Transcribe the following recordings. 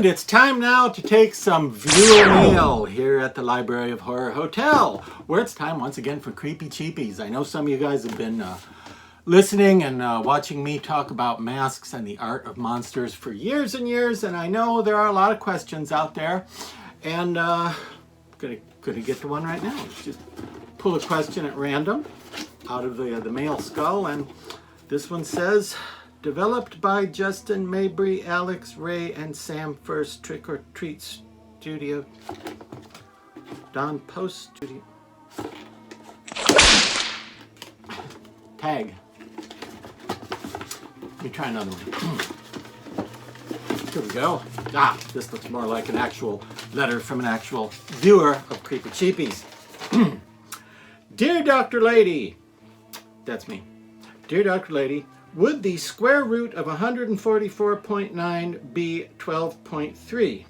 And it's time now to take some viewer mail here at the Library of Horror Hotel, where it's time once again for Creepy Cheapies. I know some of you guys have been listening and watching me talk about masks and the art of monsters for years and years, and I know there are a lot of questions out there, and gonna get to one right now. Let's just pull a question at random out of the mail skull, and this one says, developed by Justin Mabry, Alex Ray, and Sam First Trick or Treat Studio. Don Post Studio. Tag. Let me try another one. Here we go. Ah, this looks more like an actual letter from an actual viewer of Creepy Cheapies. Dear Dr. Lady, that's me. Dear Dr. Lady, would the square root of 144.9 be 12.3?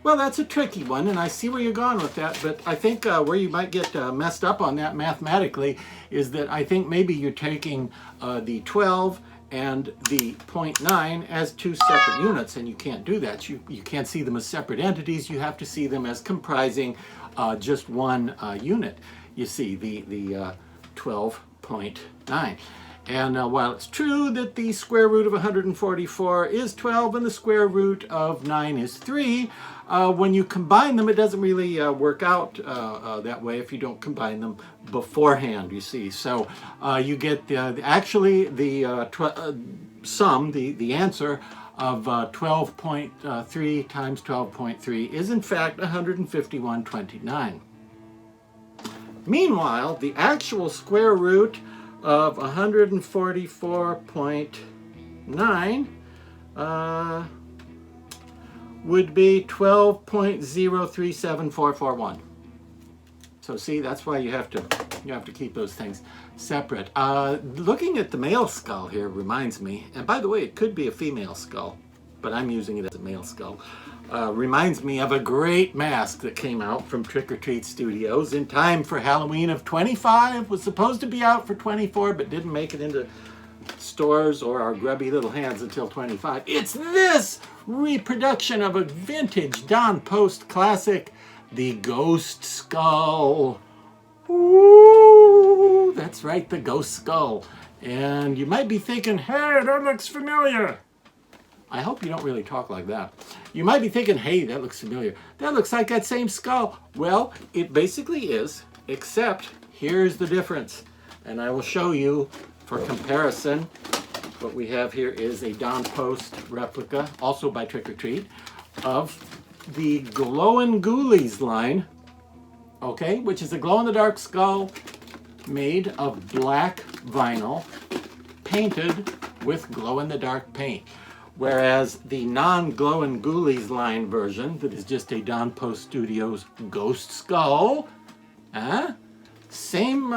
Well, that's a tricky one, and I see where you're going with that, but I think where you might get messed up on that mathematically is that I think maybe you're taking the 12 and the 0.9 as two separate units, and you can't do that. You can't see them as separate entities. You have to see them as comprising just one unit. You see, the 12.9. And while it's true that the square root of 144 is 12 and the square root of 9 is 3, when you combine them, it doesn't really work out that way if you don't combine them beforehand, you see. So you get actually the sum, the answer of 12.3 times 12.3 is in fact 151.29. Meanwhile, the actual square root of 144.9 would be 12.037441. So see, that's why you have to keep those things separate. Looking at the male skull here reminds me, and by the way, it could be a female skull, but I'm using it as a male skull. Reminds me of a great mask that came out from Trick or Treat Studios in time for Halloween of 25. Was supposed to be out for 24, but didn't make it into stores or our grubby little hands until 25. It's this reproduction of a vintage Don Post classic, the Ghost Skull. Ooh, that's right, the Ghost Skull. And you might be thinking, hey, that looks familiar. I hope you don't really talk like that. You might be thinking, hey, that looks familiar. That looks like that same skull. Well, it basically is, except here's the difference. And I will show you for comparison. What we have here is a Don Post replica, also by Trick or Treat, of the Glowin' Ghoulies line, okay, which is a glow-in-the-dark skull made of black vinyl, painted with glow-in-the-dark paint. Whereas the non-Glowin' Ghoulies line version, that is just a Don Post Studios Ghost Skull, same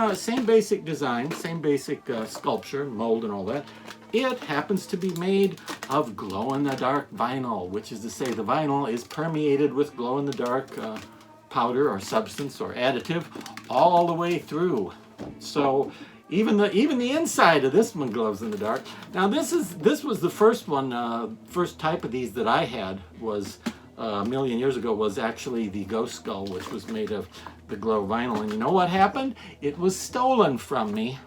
basic design, same basic sculpture, mold and all that. It happens to be made of glow-in-the-dark vinyl, which is to say the vinyl is permeated with glow-in-the-dark powder or substance or additive all the way through. So even the inside of this one glows in the dark. Now this was the first one, first type of these that I had was a million years ago, was actually the Ghost Skull, which was made of the glow vinyl. And you know what happened? It was stolen from me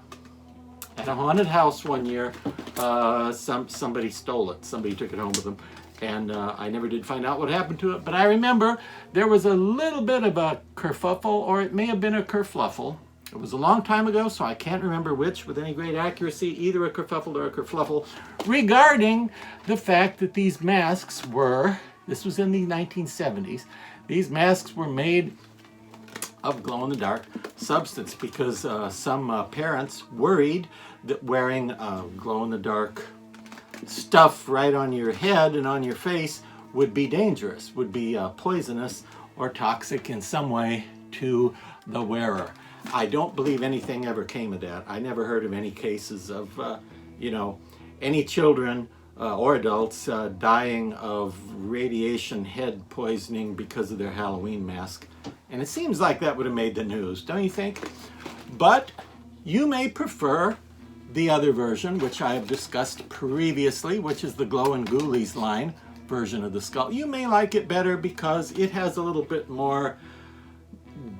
at a haunted house one year. Somebody stole it. Somebody took it home with them. And I never did find out what happened to it. But I remember there was a little bit of a kerfuffle, or it may have been a kerfluffle. It was a long time ago, so I can't remember which with any great accuracy, either a kerfuffle or a kerfluffle, regarding the fact that these masks were, this was in the 1970s, these masks were made of glow-in-the-dark substance because some parents worried that wearing glow-in-the-dark stuff right on your head and on your face would be dangerous, would be poisonous or toxic in some way to the wearer. I don't believe anything ever came of that. I never heard of any cases of, any children or adults dying of radiation head poisoning because of their Halloween mask. And it seems like that would have made the news, don't you think? But you may prefer the other version, which I have discussed previously, which is the Glowin' Ghoulies line version of the skull. You may like it better because it has a little bit more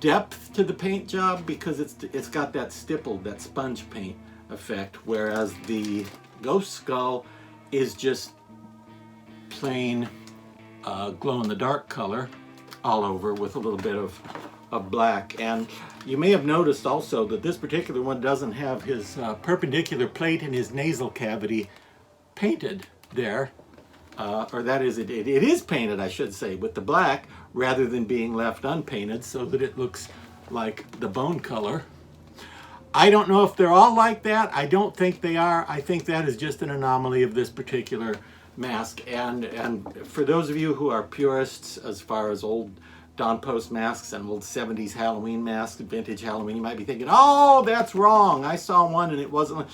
depth to the paint job, because it's got that stippled, that sponge paint effect, whereas the ghost skull is just plain glow-in-the-dark color all over with a little bit of black. And you may have noticed also that this particular one doesn't have his perpendicular plate in his nasal cavity painted there, or that is, it is painted, I should say, with the black rather than being left unpainted so that it looks like the bone color. I don't know if they're all like that. I don't think they are. I think that is just an anomaly of this particular mask. And for those of you who are purists as far as old Don Post masks and old 70s Halloween masks, vintage Halloween, you might be thinking, oh, that's wrong. I saw one and it wasn't.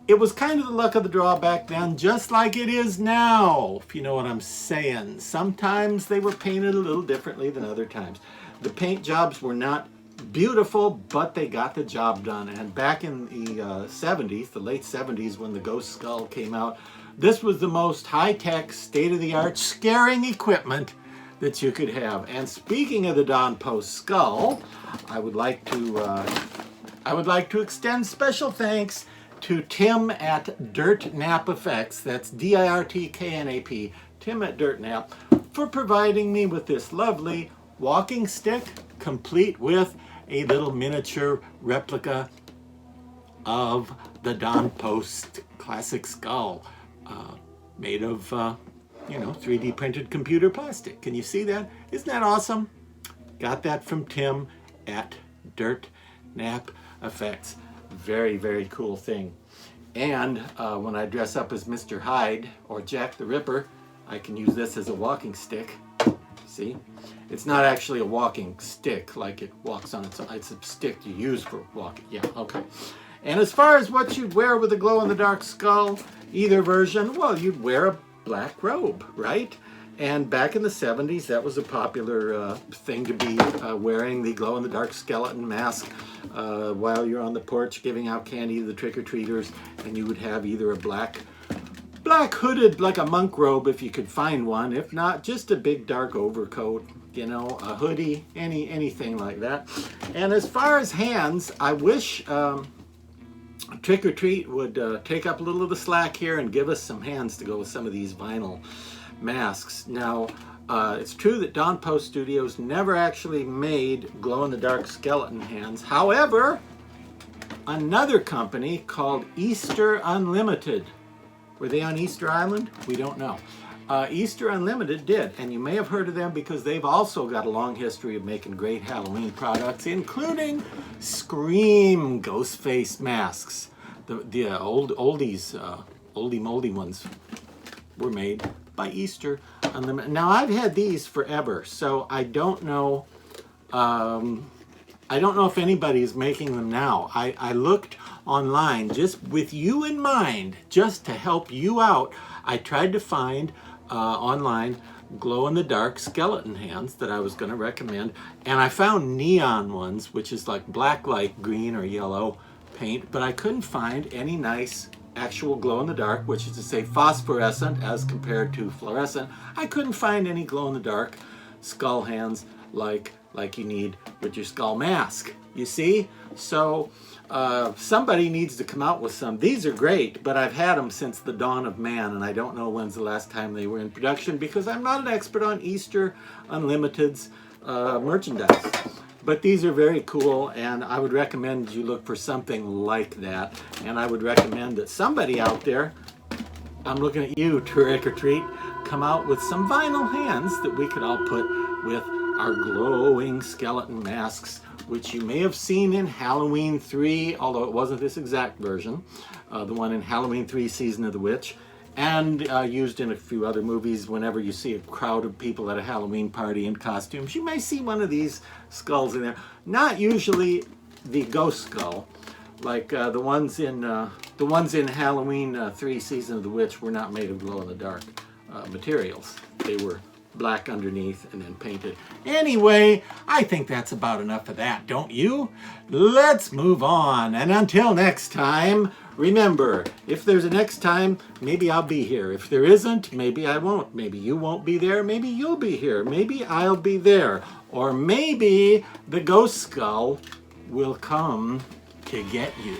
It was kind of the luck of the draw back then, just like it is now, if you know what I'm saying. Sometimes they were painted a little differently than other times. The paint jobs were not beautiful, but they got the job done. And back in the 70s, the late 70s, when the Ghost Skull came out, this was the most high-tech, state-of-the-art scaring equipment that you could have. And speaking of the Don Post skull, I would like to extend special thanks to Tim at Dirt Nap Effects. That's DIRTKNAP, Tim at Dirt Nap, for providing me with this lovely walking stick, complete with a little miniature replica of the Don Post classic skull, made of, 3D printed computer plastic. Can you see that? Isn't that awesome? Got that from Tim at Dirt Nap Effects. Very, very cool thing. And when I dress up as Mr. Hyde or Jack the Ripper, I can use this as a walking stick. See? It's not actually a walking stick like it walks on its own. It's a stick you use for walking. Yeah, okay. And as far as what you'd wear with a glow-in-the-dark skull, either version, well, you'd wear a black robe, right? And back in the 70s, that was a popular thing to be wearing the glow-in-the-dark skeleton mask while you're on the porch giving out candy to the trick-or-treaters. And you would have either a black hooded, like a monk robe if you could find one. If not, just a big dark overcoat, a hoodie, anything like that. And as far as hands, I wish Trick or Treat would take up a little of the slack here and give us some hands to go with some of these vinyl masks. Now, it's true that Don Post Studios never actually made glow-in-the-dark skeleton hands. However, another company called Easter Unlimited, were they on Easter Island? We don't know. Easter Unlimited did, and you may have heard of them because they've also got a long history of making great Halloween products, including Scream ghost face masks. The oldie moldy ones were made by Easter Unlimited. Now, I've had these forever, so I don't know if anybody is making them now. I looked online just with you in mind, just to help you out. I tried to find online glow-in-the-dark skeleton hands that I was going to recommend, and I found neon ones, which is like black light green or yellow paint, but I couldn't find any nice actual glow-in-the-dark, which is to say phosphorescent as compared to fluorescent. I couldn't find any glow-in-the-dark skull hands like you need with your skull mask, you see? So somebody needs to come out with some. These are great, but I've had them since the dawn of man, and I don't know when's the last time they were in production because I'm not an expert on Easter Unlimited's merchandise. But these are very cool, and I would recommend you look for something like that. And I would recommend that somebody out there, I'm looking at you, Trick or Treat, come out with some vinyl hands that we could all put with our glowing skeleton masks, which you may have seen in Halloween 3, although it wasn't this exact version, the one in Halloween 3 Season of the Witch, and used in a few other movies. Whenever you see a crowd of people at a Halloween party in costumes, you may see one of these skulls in there. Not usually the ghost skull, like the ones in Halloween 3 Season of the Witch were not made of glow-in-the-dark materials. They were black underneath and then painted. Anyway, I think that's about enough of that, don't you? Let's move on, and until next time, Remember, if there's a next time, maybe I'll be here. If there isn't, maybe I won't. Maybe you won't be there. Maybe you'll be here. Maybe I'll be there. Or maybe the ghost skull will come to get you.